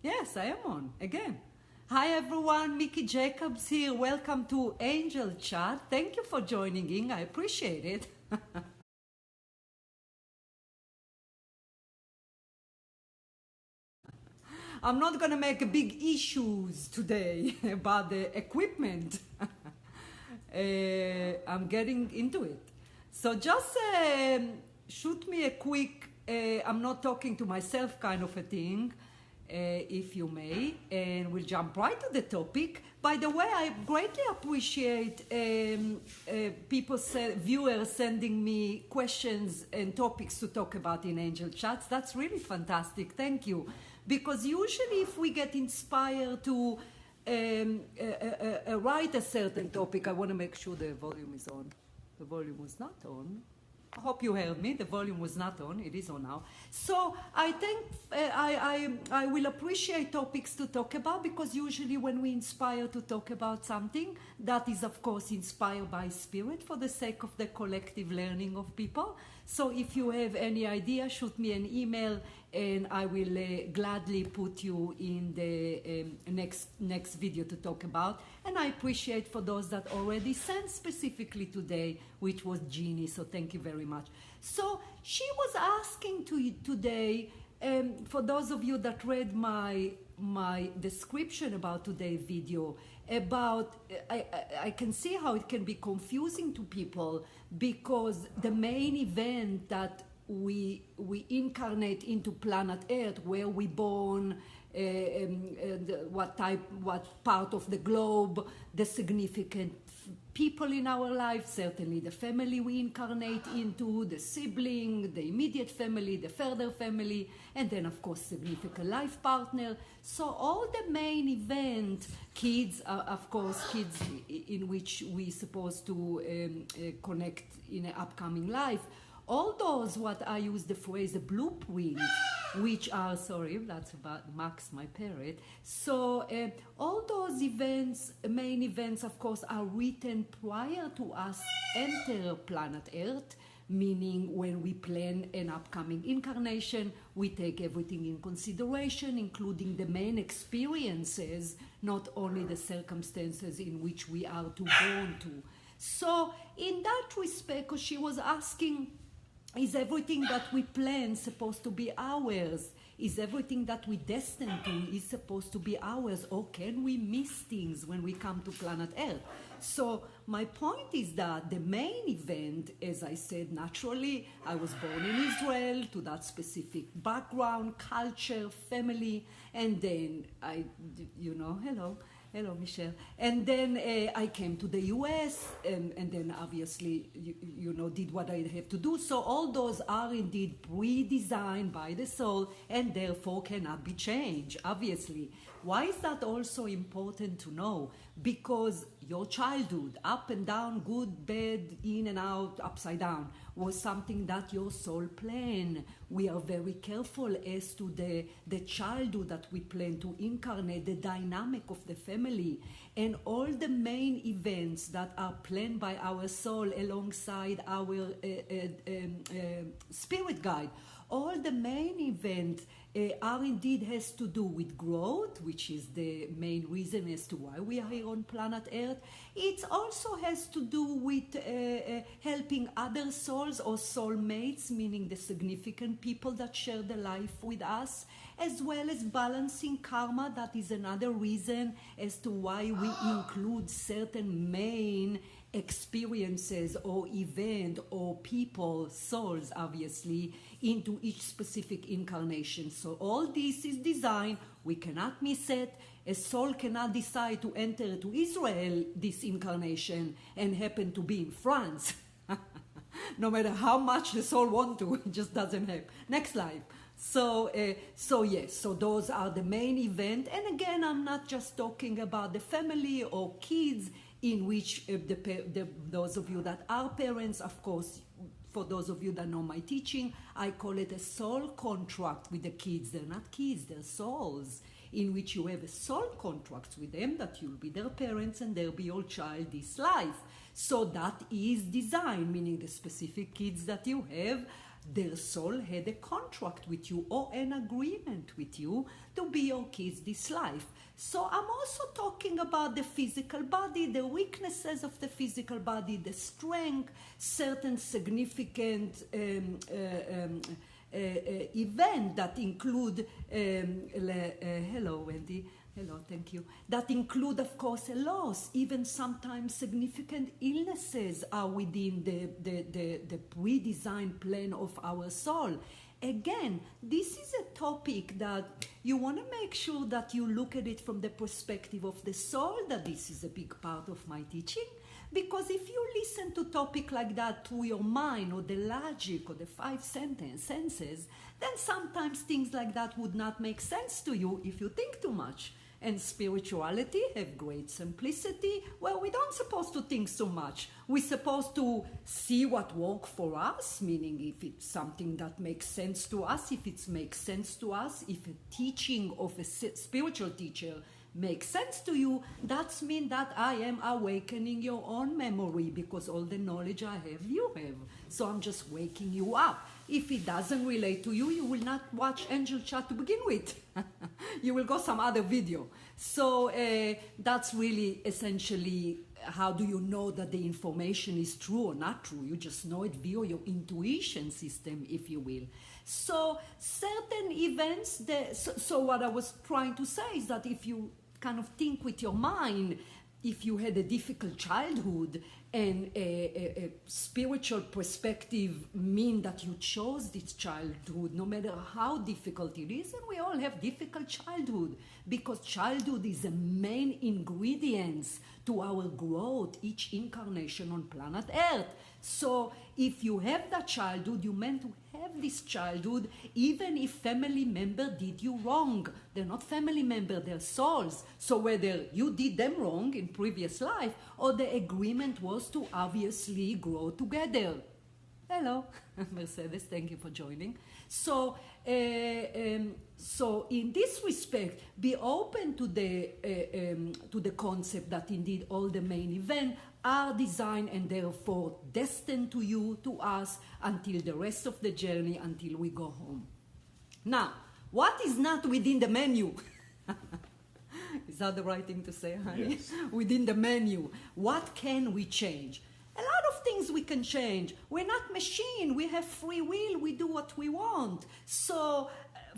Yes, I am on again. Hi everyone, Mickey Jacobs here. Welcome to Angel Chat. Thank you for joining in. I appreciate it. I'm not going to make big issues today about the equipment. I'm getting into it. So just shoot me a quick, I'm not talking to myself kind of a thing, if you may, and we'll jump right to the topic. By the way, I greatly appreciate viewers sending me questions and topics to talk about in Angel Chats. That's really fantastic. Thank you. Because usually if we get inspired to write a certain topic, I want to make sure the volume is on. The volume was not on. I hope you heard me. The volume was not on. It is on now. So I think I will appreciate topics to talk about, because usually when we inspire to talk about something, that is of course inspired by spirit for the sake of the collective learning of people. So if you have any idea, shoot me an email and I will gladly put you in the next video to talk about. And I appreciate for those that already sent specifically today, which was Jeannie, so thank you very much. So she was asking today, for those of you that read my description about today's video, about I can see how it can be confusing to people, because the main event that we incarnate into planet Earth, where we born, what part of the globe, the significant people in our life, certainly the family we incarnate into, the sibling, the immediate family, the further family, and then of course significant life partner. So all the main event, kids, of course, kids in which we supposed to connect in an upcoming life. All those, what I use the phrase, the blueprints, which are, sorry, that's about Max, my parrot. So all those events, main events, of course, are written prior to us enter planet Earth, meaning when we plan an upcoming incarnation, we take everything in consideration, including the main experiences, not only the circumstances in which we are to born to. So in that respect, because she was asking, is everything that we plan supposed to be ours? Is everything that we destined to is supposed to be ours? Or can we miss things when we come to planet Earth? So my point is that the main event, as I said, naturally, I was born in Israel, to that specific background, culture, family, and then hello, Michelle. And then I came to the US, and then obviously, did what I have to do. So all those are indeed pre-designed by the soul and therefore cannot be changed, obviously. Why is that also important to know? Because your childhood, up and down, good, bad, in and out, upside down, was something that your soul planned. We are very careful as to the childhood that we plan to incarnate, the dynamic of the family, and all the main events that are planned by our soul alongside our spirit guide. All the main events are indeed has to do with growth, which is the main reason as to why we are here on planet Earth. It also has to do with helping other souls or soulmates, meaning the significant people that share the life with us, as well as balancing karma. That is another reason as to why we include certain main experiences or event or people, souls obviously, into each specific incarnation. So all this is designed. We cannot miss it. A soul cannot decide to enter to Israel this incarnation and happen to be in France. No matter how much the soul wants to, it just doesn't happen. Next life. So yes, so those are the main event. And again, I'm not just talking about the family or kids, in which those of you that are parents, of course, for those of you that know my teaching, I call it a soul contract with the kids. They're not kids, they're souls, in which you have a soul contract with them that you'll be their parents and they'll be your child this life. So that is design, meaning the specific kids that you have Their soul had a contract with you or an agreement with you to be your kids this life. So I'm also talking about the physical body, the weaknesses of the physical body, the strength, certain significant event that include, hello Wendy, hello, thank you, that include of course a loss, even sometimes significant illnesses are within the pre-designed plan of our soul. Again, this is a topic that you want to make sure that you look at it from the perspective of the soul, that this is a big part of my teaching. Because if you listen to a topic like that through your mind or the logic or the five senses, then sometimes things like that would not make sense to you if you think too much. And spirituality have great simplicity. Well, we don't supposed to think so much. We're supposed to see what works for us, meaning if it's something that makes sense to us, if it makes sense to us, if a teaching of a spiritual teacher makes sense to you, that means that I am awakening your own memory, because all the knowledge I have, you have. So I'm just waking you up. If it doesn't relate to you, you will not watch Angel Chat to begin with. You will go some other video. So that's really essentially how do you know that the information is true or not true. You just know it via your intuition system, if you will. So certain events, so what I was trying to say is that if you kind of think with your mind, if you had a difficult childhood and a spiritual perspective mean that you chose this childhood, no matter how difficult it is, and we all have difficult childhood, because childhood is the main ingredients to our growth, each incarnation on planet Earth. So if you have that childhood, you meant to have this childhood, even if family member did you wrong. They're not family member, they're souls. So whether you did them wrong in previous life, or the agreement was to obviously grow together. Hello, Mercedes, thank you for joining. So in this respect, be open to the concept that indeed all the main events are designed and therefore destined to you, to us, until the rest of the journey, until we go home. Now, what is not within the menu? Is that the right thing to say, honey? Yes. Within the menu, what can we change? A lot of things we can change. We're not machine. We have free will. We do what we want. So,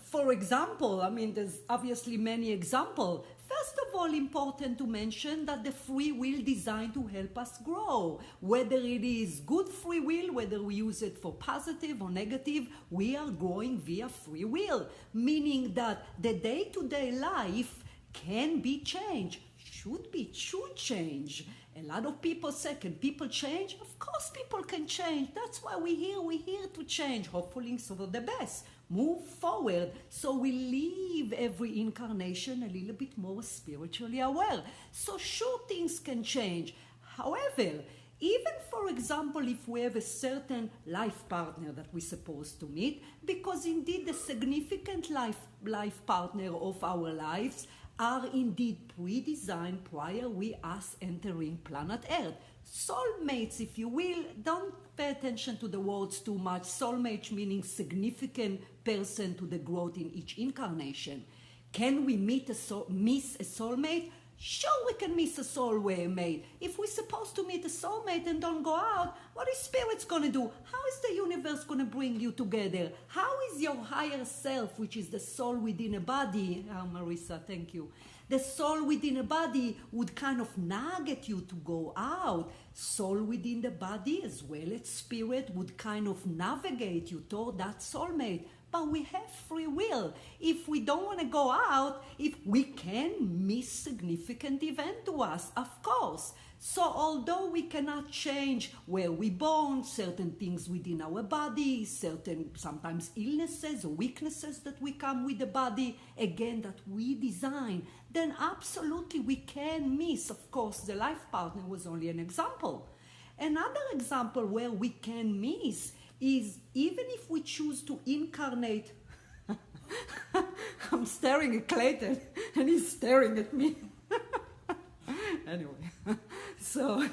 for example, I mean, there's obviously many examples. First of all, important to mention that the free will designed to help us grow. Whether it is good free will, whether we use it for positive or negative, we are growing via free will. Meaning that the day-to-day life can be changed. Should change. A lot of people say, can people change? Of course people can change. That's why we're here to change, hopefully for the best. Move forward, so we live every incarnation a little bit more spiritually aware. So sure, things can change. However, even for example, if we have a certain life partner that we're supposed to meet, because indeed the significant life partner of our lives are indeed pre-designed prior we us entering planet Earth. Soulmates, if you will, don't pay attention to the words too much. Soulmate meaning significant person to the growth in each incarnation. Can we miss a soulmate? Sure, we can miss a soulmate. If we're supposed to meet a soulmate and don't go out, what is Spirit's going to do? How is the universe going to bring you together? How is your higher self, which is the soul within a body, Marissa, thank you, the soul within a body would kind of nag at you to go out. Soul within the body as well as spirit would kind of navigate you toward that soulmate. But we have free will. If we don't want to go out, if we can miss significant event to us, of course. So although we cannot change where we're born, certain things within our body, certain sometimes illnesses or weaknesses that we come with the body, again, that we design, then absolutely we can miss. Of course, the life partner was only an example. Another example where we can miss is even if we choose to incarnate. I'm staring at Clayton and he's staring at me. Anyway, so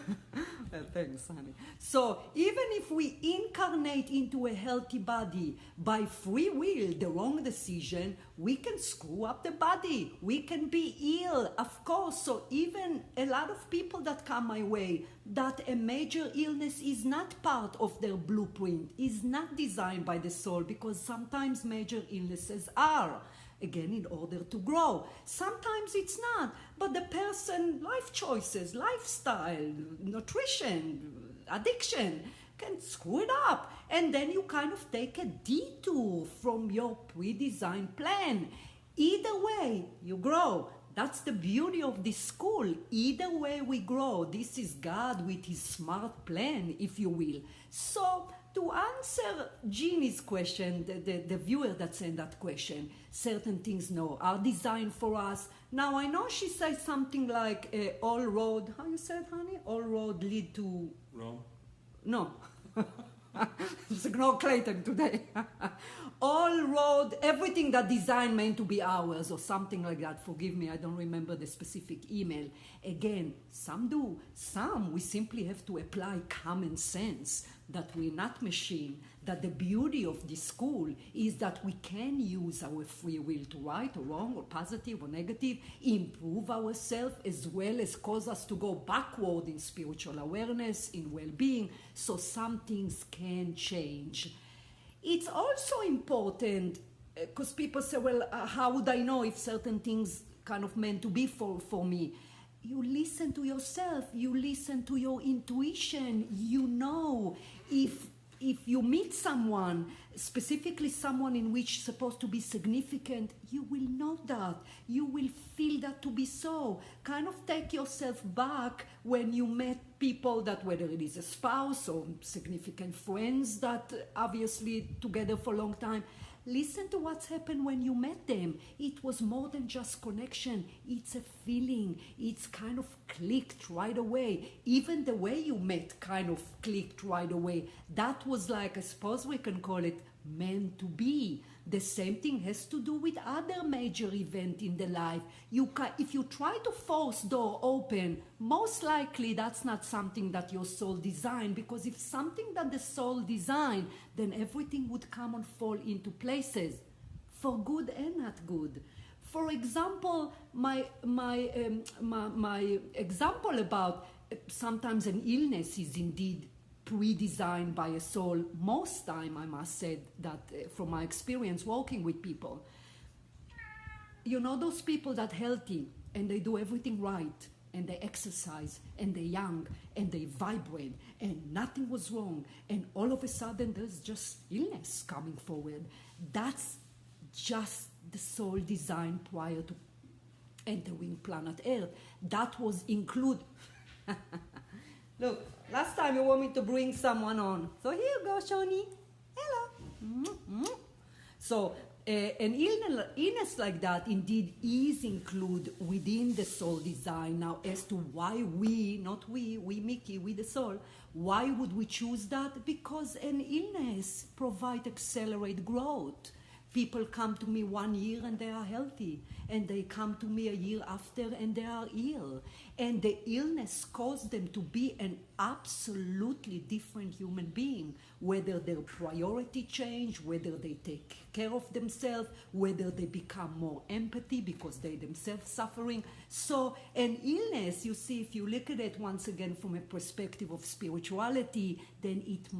Thanks, honey. So even if we incarnate into a healthy body by free will, the wrong decision, we can screw up the body. We can be ill, of course. So even a lot of people that come my way, that a major illness is not part of their blueprint, is not designed by the soul, because sometimes major illnesses are. Again, in order to grow. Sometimes it's not, but the person, life choices, lifestyle, nutrition, addiction, can screw it up. And then you kind of take a detour from your pre-designed plan. Either way, you grow. That's the beauty of this school. Either way we grow. This is God with his smart plan, if you will. So, to answer Jeannie's question, the viewer that sent that question, certain things are designed for us. Now, I know she says something like, all road, how you said, honey? All road lead to... Rome? No. Just ignore Clayton today. All road, everything that design meant to be ours or something like that. Forgive me, I don't remember the specific email. Again, some do. Some we simply have to apply common sense, that we're not machine, that the beauty of this school is that we can use our free will to right or wrong or positive or negative, improve ourselves as well as cause us to go backward in spiritual awareness, in well-being, so some things can change. It's also important, because people say, well, how would I know if certain things kind of meant to be for me? You listen to yourself, you listen to your intuition, you know if you meet someone, specifically someone in which supposed to be significant, you will know that. You will feel that to be so. Kind of take yourself back when you met people that, whether it is a spouse or significant friends that obviously together for a long time, listen to what's happened when you met them. It was more than just connection. It's a feeling. It's kind of clicked right away. Even the way you met kind of clicked right away. That was like, I suppose we can call it meant to be. The same thing has to do with other major event in the life. If you try to force door open, most likely that's not something that your soul designed, because if something that the soul designed, then everything would come and fall into places, for good and not good. For example, my example about sometimes an illness is indeed pre-designed by a soul. Most time, I must say that from my experience working with people, you know those people that healthy and they do everything right and they exercise and they're young and they vibrate and nothing was wrong, and all of a sudden there's just illness coming forward. That's just the soul design prior to entering planet Earth. That was include. Look, last time you want me to bring someone on. So here you go, Shoni. Hello. Mm-hmm. So an illness like that indeed is included within the soul design. Now, as to why we, not we Mickey, we the soul, why would we choose that? Because an illness provides accelerate growth. People come to me 1 year and they are healthy, and they come to me a year after and they are ill. And the illness caused them to be an absolutely different human being, whether their priority change, whether they take care of themselves, whether they become more empathy because they themselves suffering. So an illness, you see, if you look at it once again from a perspective of spirituality, then it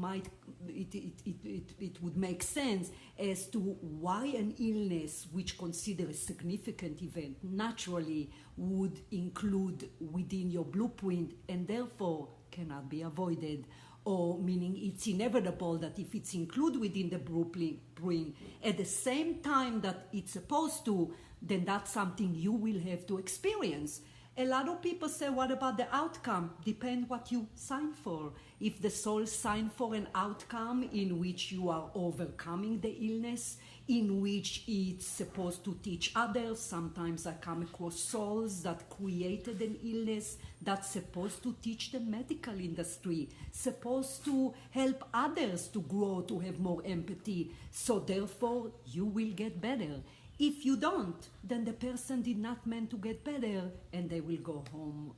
would make sense as to why an illness which considered a significant event naturally would include within your blueprint and therefore cannot be avoided, or meaning it's inevitable that if it's included within the blueprint at the same time that it's supposed to, then that's something you will have to experience. A lot of people say, what about the outcome? Depend what you sign for. If the soul signed for an outcome in which you are overcoming the illness, in which it's supposed to teach others. Sometimes I come across souls that created an illness that's supposed to teach the medical industry, supposed to help others to grow, to have more empathy. So therefore, you will get better. If you don't, then the person did not meant to get better and they will go home,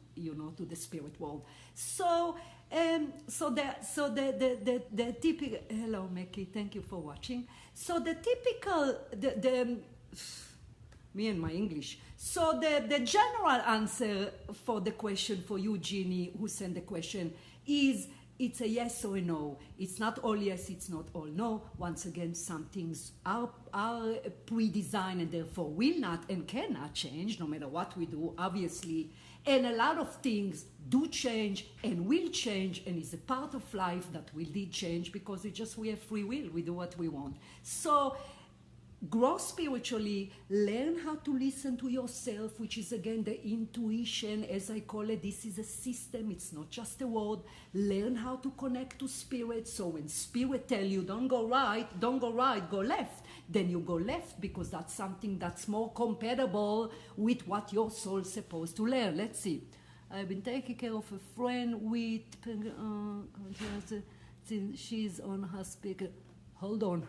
to the spirit world. So The typical, hello Meki, thank you for watching. So the typical, me and my English. So the general answer for the question for you, Jeannie, who sent the question, is it's a yes or a no. It's not all yes, it's not all no. Once again, some things are pre-designed and therefore will not and cannot change, no matter what we do, obviously. And a lot of things do change and will change, and it's a part of life that will did change because we have free will. We do what we want. So grow spiritually, learn how to listen to yourself, which is again the intuition, as I call it. This is a system, it's not just a word. Learn how to connect to spirit. So when spirit tell you don't go right, go left, then you go left because that's something that's more compatible with what your soul's supposed to learn. Let's see. I've been taking care of a friend with she's on her speaker. Hold on.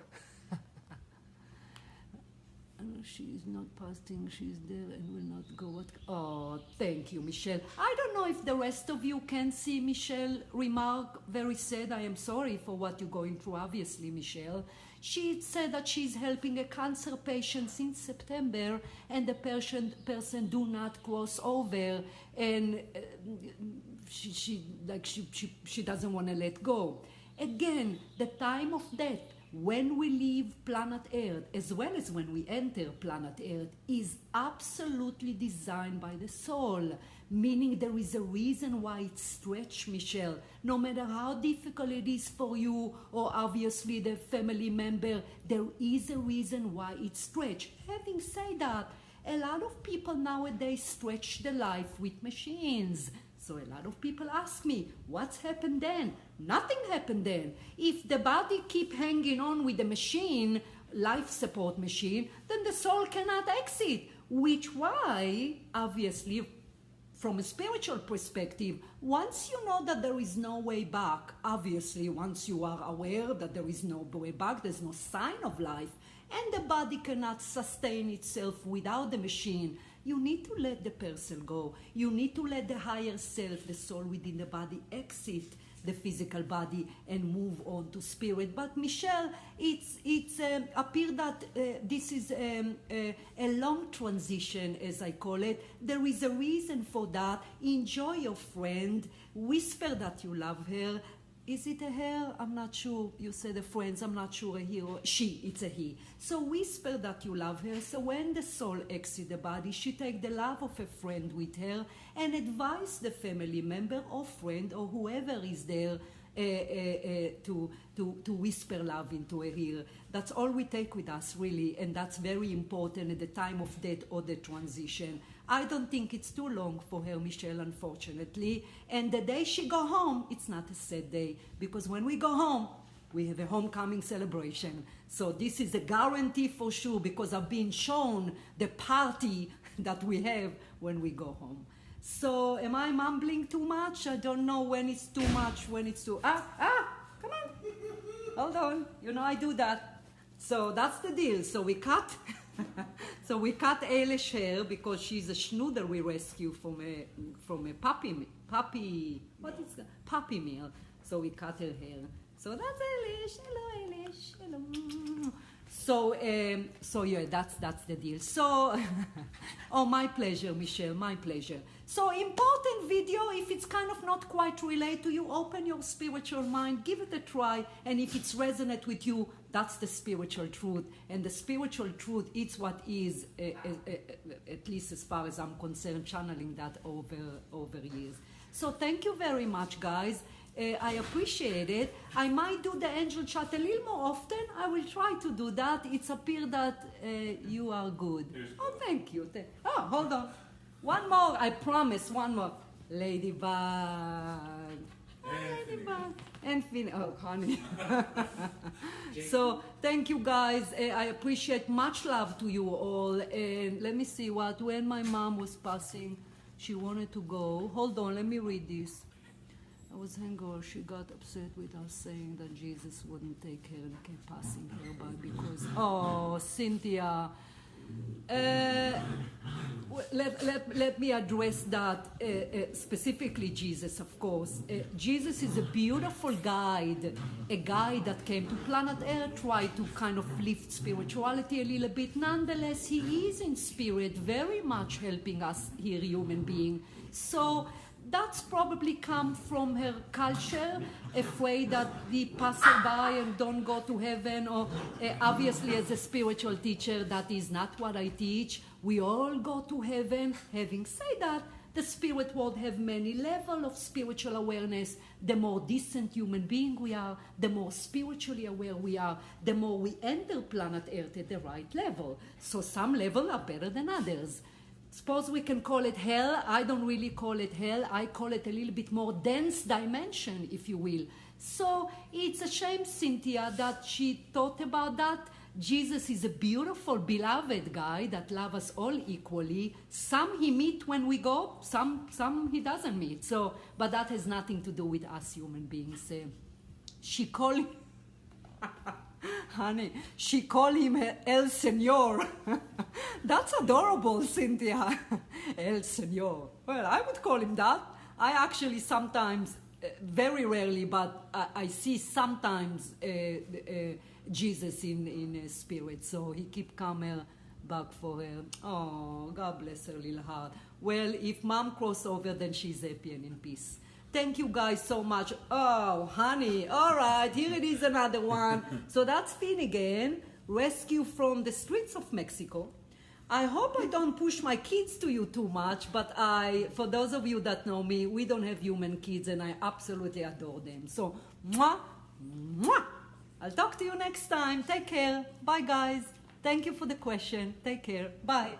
She's not fasting, she's there and will not go. Oh, thank you, Michelle. I don't know if the rest of you can see Michelle remark, very sad. I am sorry for what you're going through, obviously, Michelle. She said that she's helping a cancer patient since September, and the person do not cross over, and she doesn't want to let go. Again, the time of death, when we leave planet Earth, as well as when we enter planet Earth, is absolutely designed by the soul, meaning there is a reason why it's stretched, Michelle. No matter how difficult it is for you, or obviously the family member, there is a reason why it's stretched. Having said that, a lot of people nowadays stretch the life with machines. So a lot of people ask me, what's happened then? Nothing happened then. If the body keep hanging on with the machine, life support machine, then the soul cannot exit. Which why, obviously, from a spiritual perspective, once you know that there is no way back, obviously, once you are aware that there is no way back, there's no sign of life, and the body cannot sustain itself without the machine, you need to let the person go. You need to let the higher self, the soul within the body, exit the physical body and move on to spirit. But Michelle, it's appear that this is a long transition, as I call it. There is a reason for that. Enjoy your friend. Whisper that you love her. Is it a her? I'm not sure. You said a friend. I'm not sure a he or she. It's a he. So whisper that you love her. So when the soul exits the body, she take the love of a friend with her and advise the family member or friend or whoever is there to whisper love into her ear. That's all we take with us, really, and that's very important at the time of death or the transition. I don't think it's too long for her, Michelle, unfortunately. And the day she go home, it's not a sad day, because when we go home, we have a homecoming celebration. So this is a guarantee for sure, because I've been shown the party that we have when we go home. So am I mumbling too much? I don't know when it's too much, when it's too... come on. Hold on. You know I do that. So that's the deal. So we cut... So we cut Eilesh's hair because she's a schnoodle we rescue from a puppy, what is that? Puppy mill. So we cut her hair. So that's Eilesh. Hello, Eilesh. Hello. So yeah, that's the deal. So, oh, my pleasure, Michelle, my pleasure. So important video. If it's kind of not quite related to you, open your spiritual mind, give it a try, and if it's resonate with you, that's the spiritual truth. And the spiritual truth, it's what is, at least as far as I'm concerned, channeling that over years. So thank you very much, guys. I appreciate it. I might do the angel chat a little more often. I will try to do that. It's appeared that you are good. Oh, thank you. Oh, hold on. One more. I promise. One more. Ladybug. Ladybug. And oh, honey. So thank you, guys. I appreciate. Much love to you all. And let me see what. When my mom was passing, she wanted to go. Hold on. Let me read this. I was hangover. She got upset with us saying that Jesus wouldn't take her and kept passing her by because, oh, Cynthia, Let me address that specifically Jesus, of course. Jesus is a beautiful guide, a guide that came to planet Earth, tried to kind of lift spirituality a little bit. Nonetheless, he is in spirit very much helping us here, human being. So that's probably come from her culture, afraid that we pass her by and don't go to heaven, or obviously as a spiritual teacher, that is not what I teach. We all go to heaven. Having said that, the spirit world have many levels of spiritual awareness. The more distant human being we are, the more spiritually aware we are, the more we enter planet Earth at the right level. So some levels are better than others. Suppose we can call it hell. I don't really call it hell. I call it a little bit more dense dimension, if you will. So it's a shame, Cynthia, that she thought about that. Jesus is a beautiful, beloved guy that loves us all equally. Some he meet when we go, some he doesn't meet. So, but that has nothing to do with us human beings. She called him, honey, she called him El Señor. That's adorable, Cynthia. El Señor. Well, I would call him that. I actually sometimes, very rarely, but I see sometimes Jesus in spirit, so he keep coming back for her. Oh, God bless her little heart. Well, if mom cross over, then she's happy and in peace. Thank you guys so much. Oh, honey. All right, here it is, another one. So that's Finnegan, rescue from the streets of Mexico. I hope I don't push my kids to you too much, but for those of you that know me, we don't have human kids, and I absolutely adore them. So, mwah, mwah. I'll talk to you next time. Take care. Bye, guys. Thank you for the question. Take care. Bye.